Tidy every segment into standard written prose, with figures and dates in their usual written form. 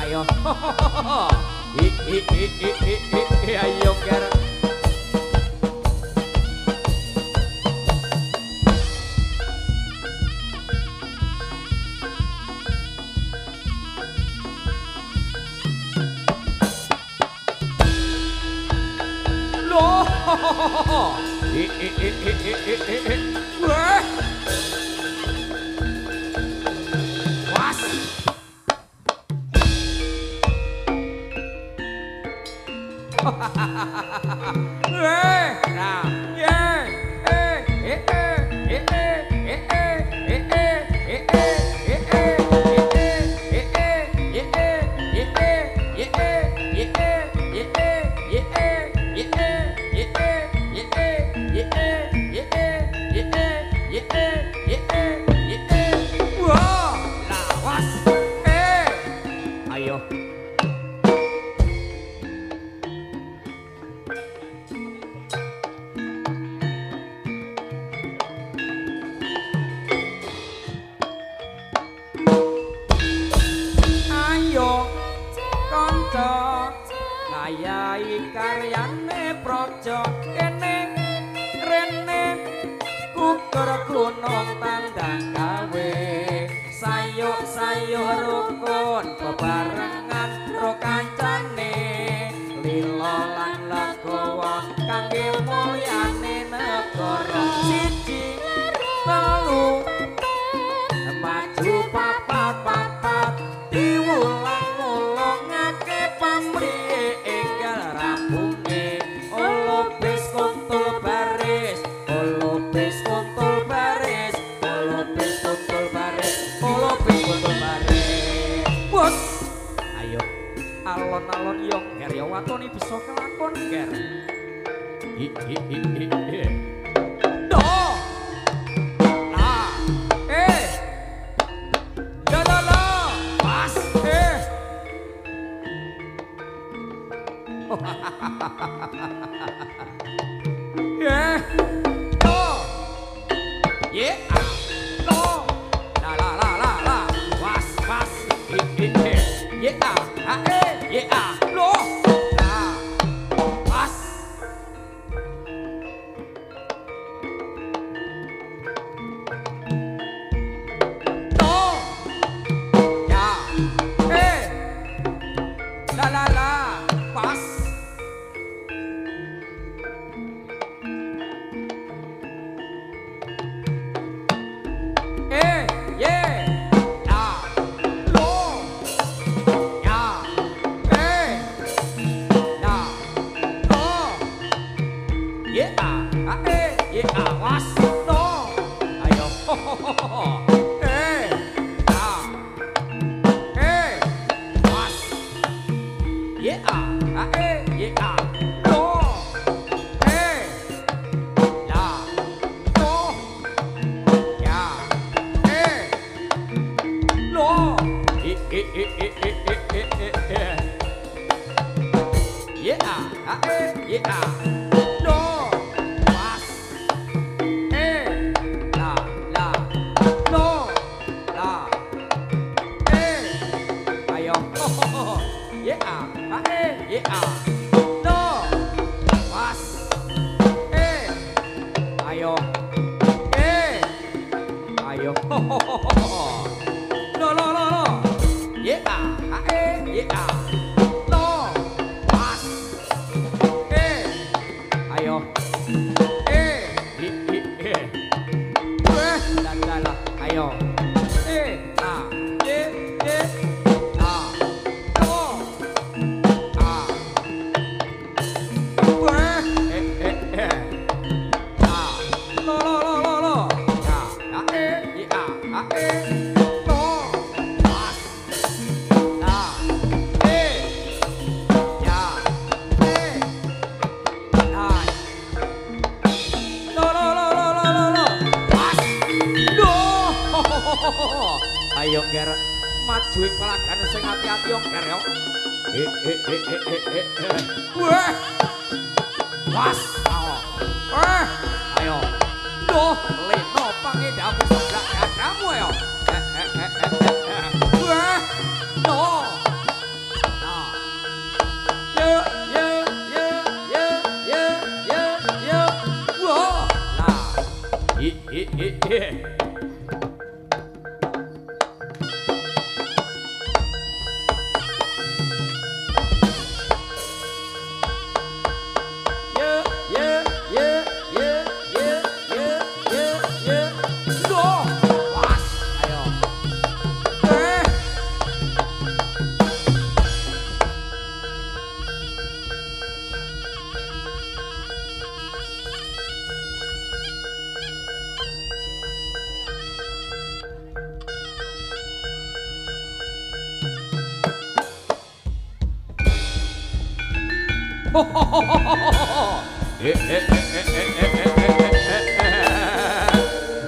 ayo. Ayo ger. Loh. Wah. Was. Ayo. Kanca ngayahi karyane praja kene rene kukur gunung tandang gawe sayuk-sayuk rukun bebarengan ro kancane lila lan legowo kangge mulyane negara siji telu maju papat diulang enggal rampunge olopes kuntul baris olopes kuntul baris olopes kuntul baris olopes kuntul baris bos ayo alon-alon yo ger yo watoni bisa kelakon ger do nah la pas yeah, no, yeah, no, la, was, yeah, yeah, no, was. No, ya, la, pas. Ayo ger maju ing pelagane sing ati-ati yo ger yo. Wah. Was. Ayo. Duh, leno pangedhamu seblak dadamu yo. Wah. No.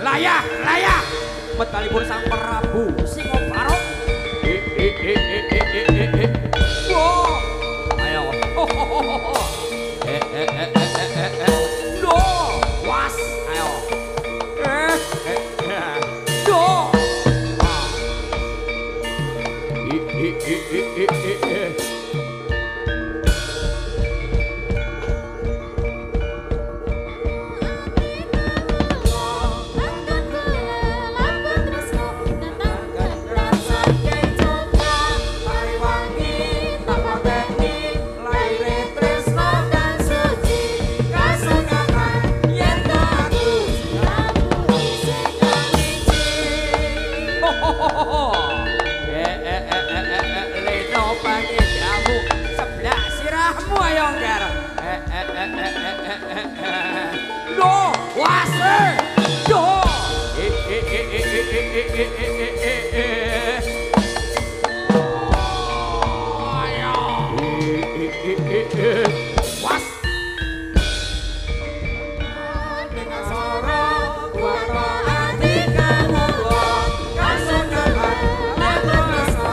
Layah, layah. Medalipun Sang Prabu Singobarok. Wow. Ayo. Do. Was. Ayo. Do. Leno panijamu sebelah sirahmu ayo Nggar. Do wase do. Was dengan soro kuato ati kamu kasungan lakoso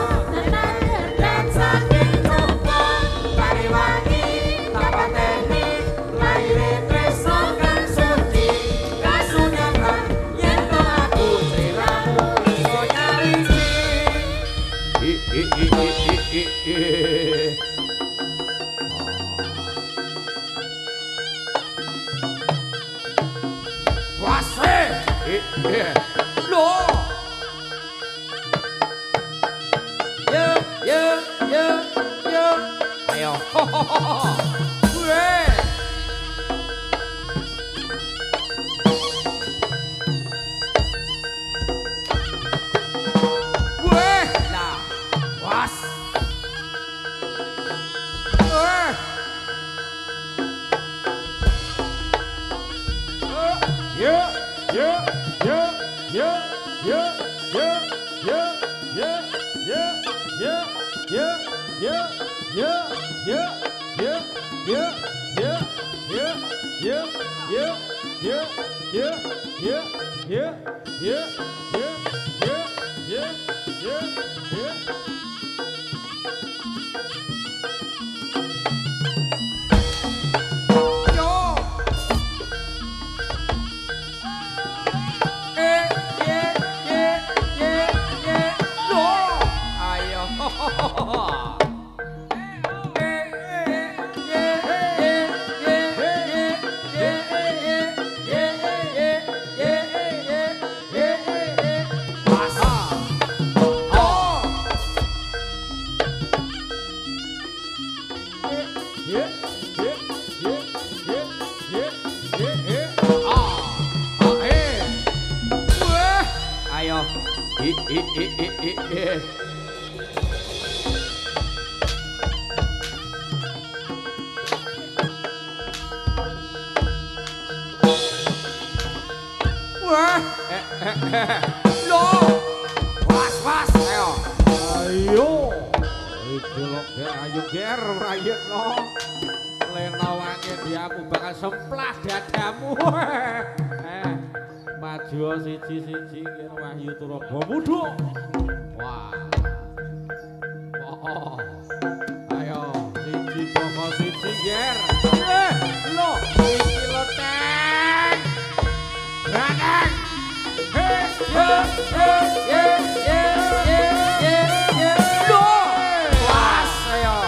dan saking coba pariwangi tapateni laire tresno kang suci kasungan yen to aku siramu iso nyarisi wase lo yo ayo weh lah was ayo wah lo was ayo iki lho ayo ger rayekno lena wangi dia aku bakal semplah dadamu maju siji-siji kira Wahyu Turaba Muda. Wah. Oh. Ayo siji boko siji ger. Lho, iki lho Teng. Ranang. Lho. Was ayo.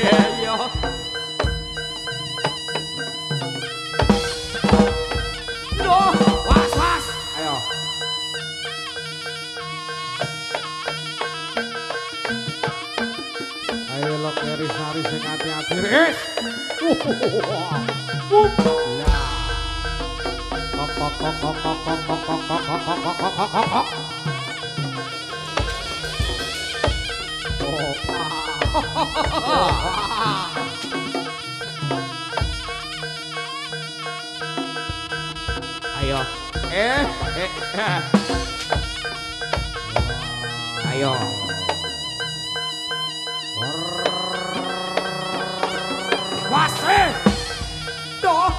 Ayo. No! keri sari sing hati-hati ris. Ayo. Ayo. Wasih. Doh.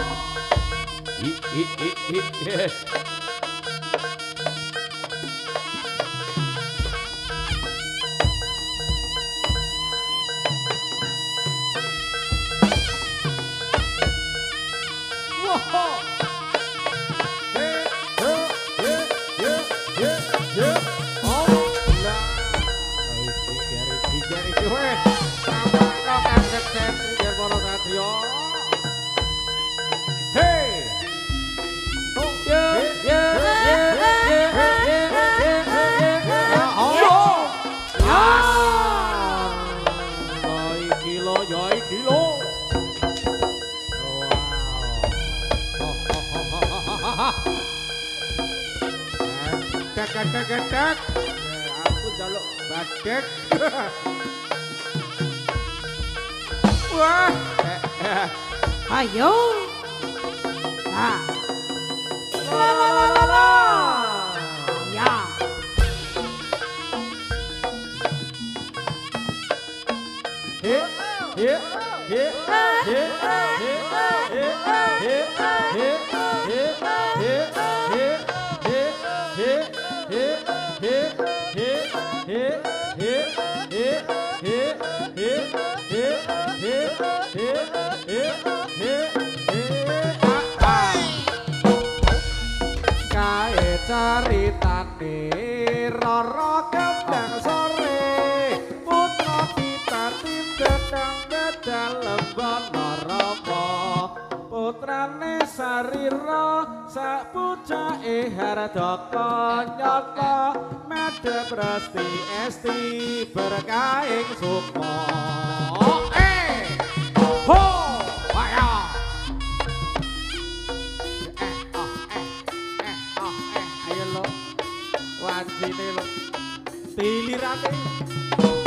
Gedek. Aku jaluk badek. Wah. Ayo. Nah. La. Ya. Kae caritane Rara Kembang Sore putra kita tim gedang gedal lembana rama putrane Sarira sak pucake Hardaka nyata medhep resti esti berkaing sukma ho ayo ayo lo wancine lo tilirane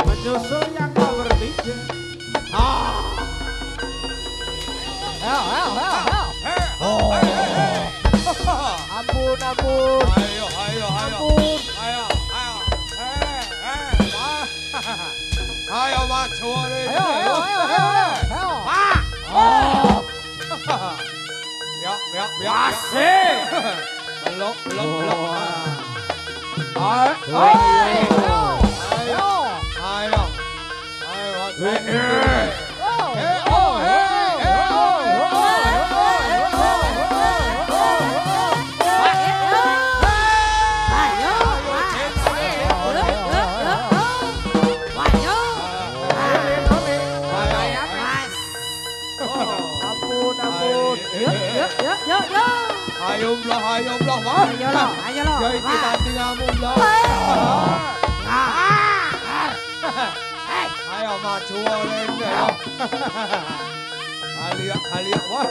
menyusul yang nomor 3 Ampun. Ayo maju ini. Ayo. Ya. asik Belok. Ayo belah, Mas. Ayo lo. Ya iki tantingamu belah. Ayo maju rene. Halia. Wah.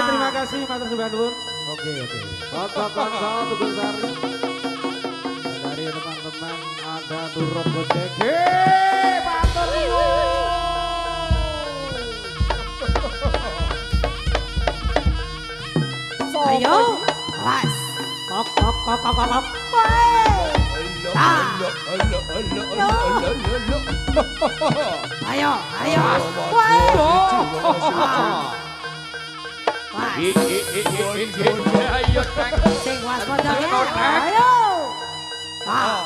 Terima kasih Matur Sembah Nuwun. Oke. Konco-konco Tugu Sari. Dari teman-teman ada Durung Gojek. Matur nuwun. Ayo. Awas. Kok. Ayo. Ayo Teng. Sing waspada ayo. Wah.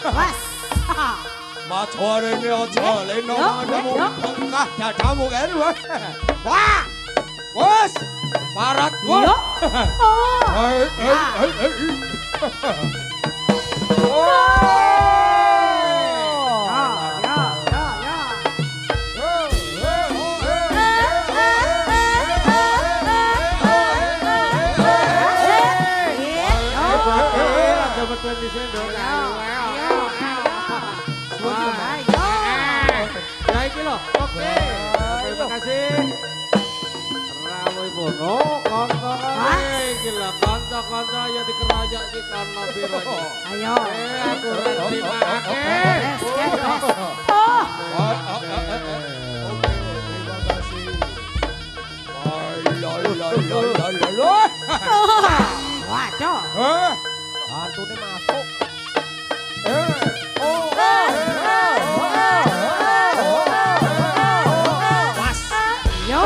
Was. Maju rene aja leno mandamu tengah dadamu kene wae. Wah. Wes. Parat wae. ben disendok. Ayo. Ayo. Ya iki lho. Oke. Terima kasih. Rawo ibu. Oh, kanca iki lho kanca-kanca ya dikeroyok iki kono piro iki. Ayo. Aku ora terima. Yes. Oh. Terima kasih. Lolo. Waduh. Hantune masuk. Was. Ayo.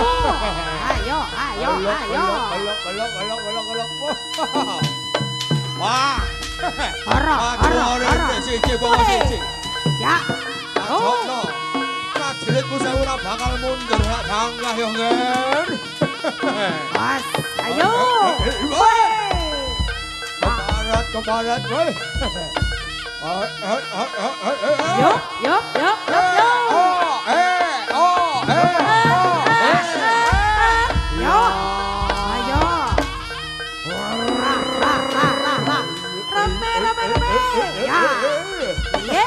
Belok. Wah. Ora. Siji bawa siji. Ya. Cocokno. Prajuritku saya ora bakal mundur hak tanggah yo, Nger. Mas, ayo. Keparat, woi. Yuk. Yo. Ayo. Rame. Ya. Iya.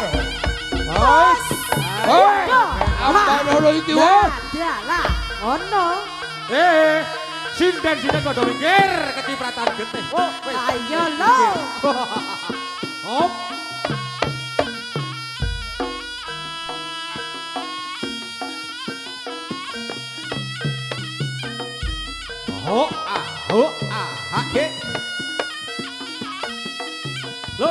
Mas. Apa dulu itu, woi? Adalah. Ono. Sinden kok mikir kecipratan getih. Oh, wis. Ayo lo. Hop. Ho, hake. Lo.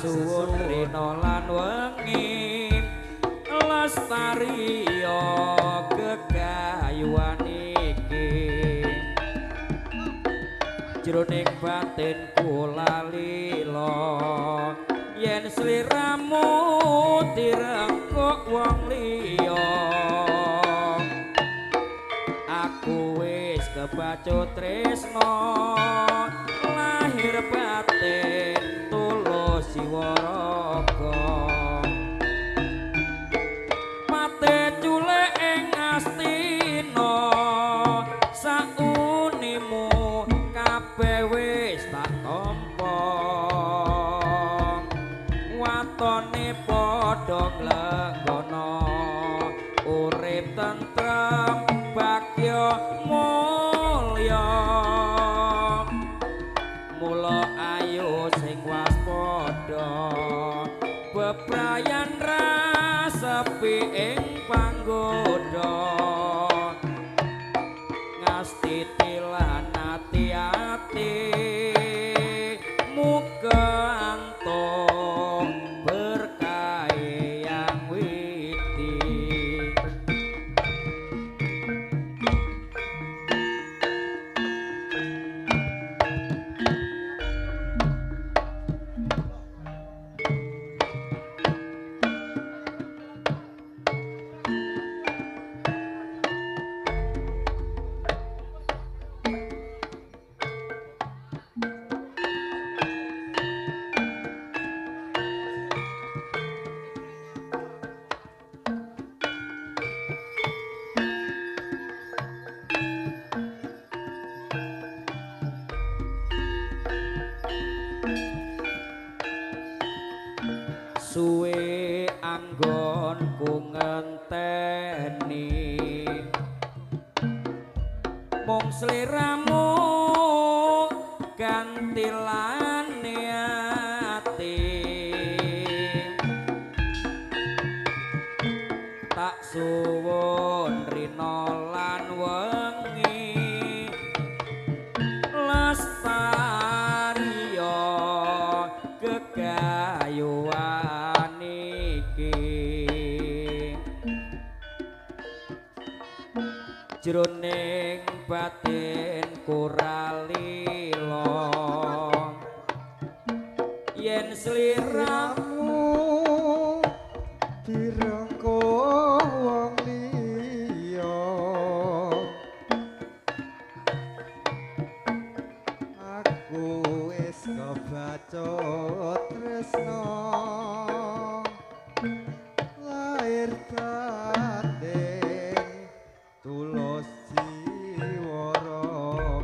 suwun rina lan wengi lestariya gegayuhan iki jroning batinku lalila yen sliramu direngkuk wong liya aku wis kebacut tresno lahir batin tulus siwaraga mate culek ing astina saunimu kabeh wis tak tampa watone padha nglenggana urip tentrem bagya mulya mula ayo sing waspada bebrayan rasepi ing panggoda ngasti tilan ati-ati muga antuk berkah yang witi suwe anggonku ngenteni mung sliramu gantilane ati tak suwun rina lan wengi lestariya gegayuhan jroning batin kuralila yen sliramu direngkuk wong liya aku wis kebacut tresno lahir batin tulus jiwaraga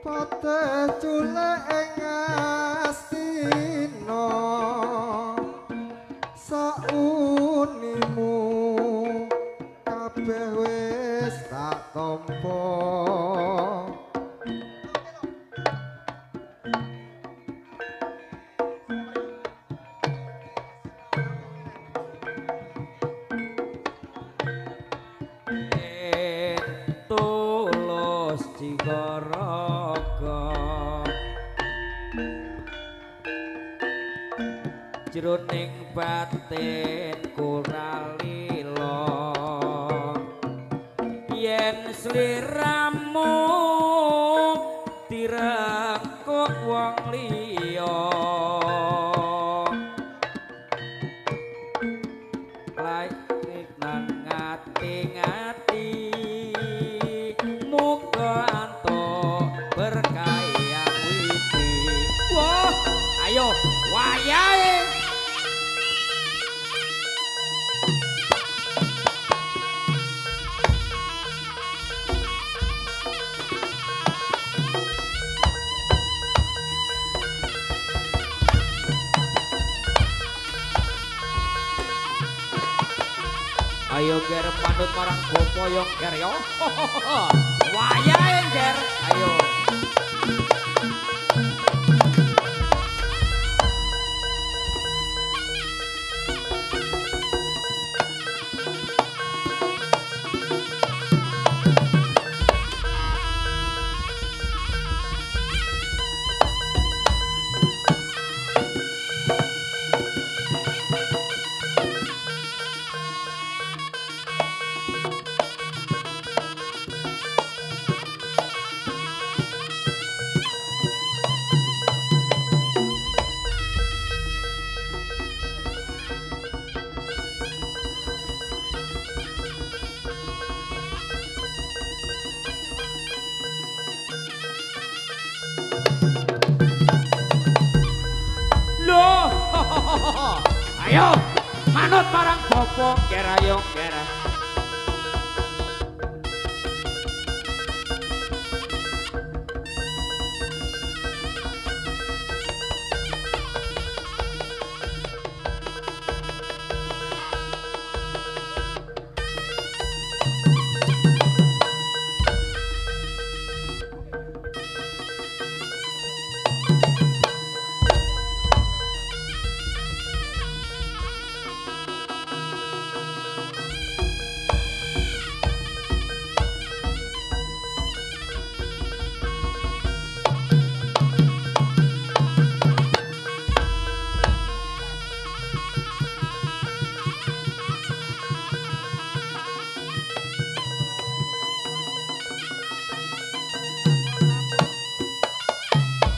paten jroning batin kuralila yen sliramu direngkuk wong liya laik nan ngati-ngati muga antuk berkayang witi wah ayo wayahe ayo ger pandut marang bopoyong ger yo wayahe ger ayo ayo manut marang bopo kera yo kera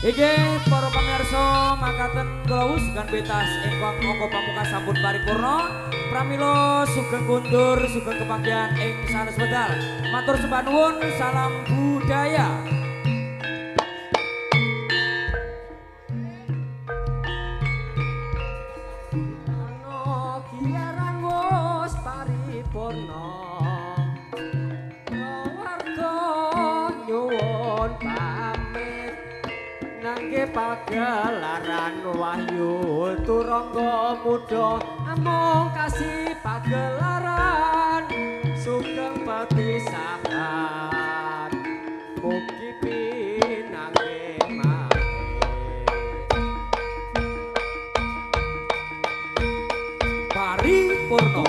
Iki para pamirsa makaten kula kan betas ingkang angka pamuka sampun paripurna pramila sugeng kundur sugeng kepanggihan ing sanes wedal matur sembah nuwun salam budaya ana kiaran wis paripurna rawarga nyuwun nangge pagelaran wahyu turangga muda amung kasih pagelaran sugeng petisahan mugi pinanggih mate paripurna